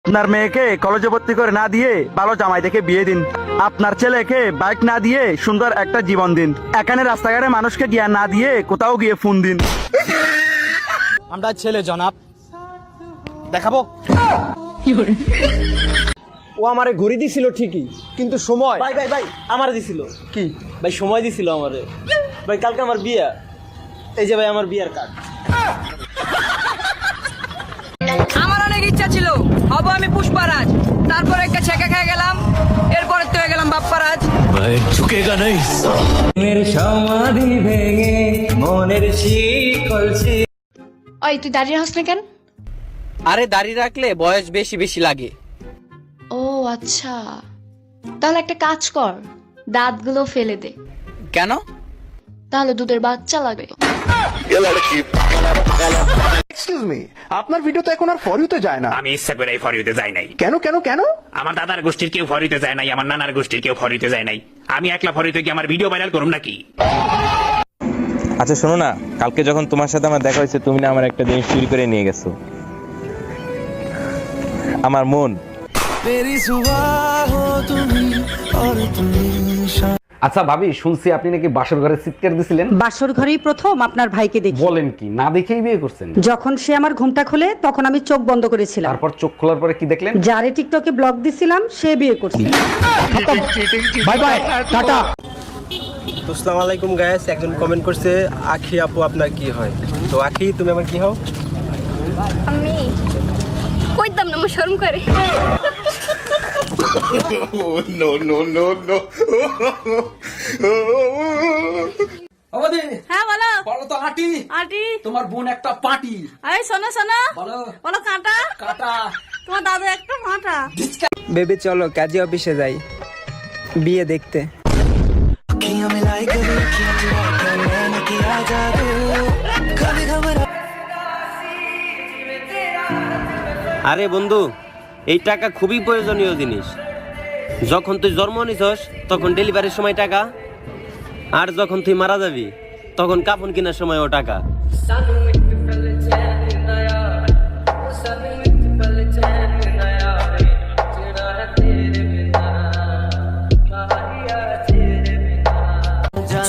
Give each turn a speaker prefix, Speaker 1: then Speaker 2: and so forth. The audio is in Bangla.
Speaker 1: আপনার মেয়েকে কলেজে ভর্তি করে না দিয়ে ভালো জামাই দেখে বিয়ে দিন। আপনার ছেলেকে বাইক না দিয়ে সুন্দর একটা জীবন দিন। এখানে রাস্তাঘাটে মানুষকে জ্ঞান না দিয়ে কোথাও গিয়ে ফোন দিন।
Speaker 2: আমরা ছেলে জনাব, দেখাবো। ও আমারে ঘুরি দিছিল ঠিকই, কিন্তু সময়
Speaker 3: ভাই ভাই ভাই আমার দিছিল
Speaker 2: কি?
Speaker 3: ভাই, সময় দিছিল আমারে। ভাই কালকে আমার বিয়া, এই যে ভাই আমার বিয়ার কার্ড।
Speaker 4: আমার অনেক ইচ্ছা ছিল হব আমি পুষ্পারাজ, তারপর একটা ছেঁকা খেয়ে গেলাম, এরপরে তো হয়ে গেলাম বাপ্পারাজ।
Speaker 3: মনের সমাধি ভেঙে মনের শিকল
Speaker 5: ওই তুই দাঁড়িয়ে হাস না কেন?
Speaker 4: আরে দাড়ি রাখলে বয়স বেশি বেশি লাগে।
Speaker 5: ও আচ্ছা, তাহলে একটা কাজ কর, দাঁতগুলো ফেলে দে।
Speaker 4: কেন?
Speaker 5: তাহলে দুধের বাচ্চা লাগবে।
Speaker 6: এক্সকিউজ মি, আপনার ভিডিও তো এখন আর ফর ইউতে যায় না।
Speaker 7: আমি ইচ্ছা করে ফর ইউতে যাই নাই।
Speaker 6: কেন কেন কেন?
Speaker 7: আমার দাদার গোষ্ঠীর কেউ ফর ইউতে যায় নাই, আমার নানার গোষ্ঠীর কেউ ফর ইউতে যায় নাই। আমি একলা ফর ইউতে গিয়ে আমার ভিডিও ভাইরাল করুম নাকি?
Speaker 8: আচ্ছা শোনো না, কালকে যখন তোমার সাথে আমার দেখা হয়েছে তুমি না আমার একটা জিনিস চুরি করে নিয়ে গেছো, আমার মন।
Speaker 9: আচ্ছা ভাবি, শুনছি আপনি নাকি বাসর ঘরে চিৎকার দিছিলেন।
Speaker 10: বাসর ঘরেই প্রথম আপনার ভাইকে দেখি।
Speaker 9: বলেন কি, না দেখেই বিয়ে করছেন?
Speaker 10: যখন সে আমার ঘুমটা খোলে তখন আমি চোখ বন্ধ করেছিলাম।
Speaker 9: তারপর চোখ খোলার পরে কি দেখলেন?
Speaker 10: যারে টিকটকে ব্লগ দিছিলাম সে বিয়ে করছে।
Speaker 6: Bye bye, tata.
Speaker 2: আসসালামু আলাইকুম গাইস, একজন কমেন্ট করছে আখি আপু আপনার কি হয়? তো আখি তুমি আমার কি হও?
Speaker 5: আমি কইতাম না, আমার শরম করে।
Speaker 4: হ্যাঁ বলো।
Speaker 2: বলো তো আটি,
Speaker 4: আন্টি
Speaker 2: তোমার বোন একটা পাটি।
Speaker 4: আরে শোনো শোনো,
Speaker 2: বলো
Speaker 4: বলো কাঁটা,
Speaker 2: কাটা।
Speaker 4: তোমার দাদু একটা মাথা।
Speaker 3: বেবি চলো কাজে অফিসে যাই বিয়ে দেখতে। আরে বন্ধু, এই টাকা খুবই প্রয়োজনীয় জিনিস। যখন তুই জন্ম নিছস তখন ডেলিভারির সময় টাকা, আর যখন তুই মারা যাবি তখন কাপড় কেনার সময় ও টাকা।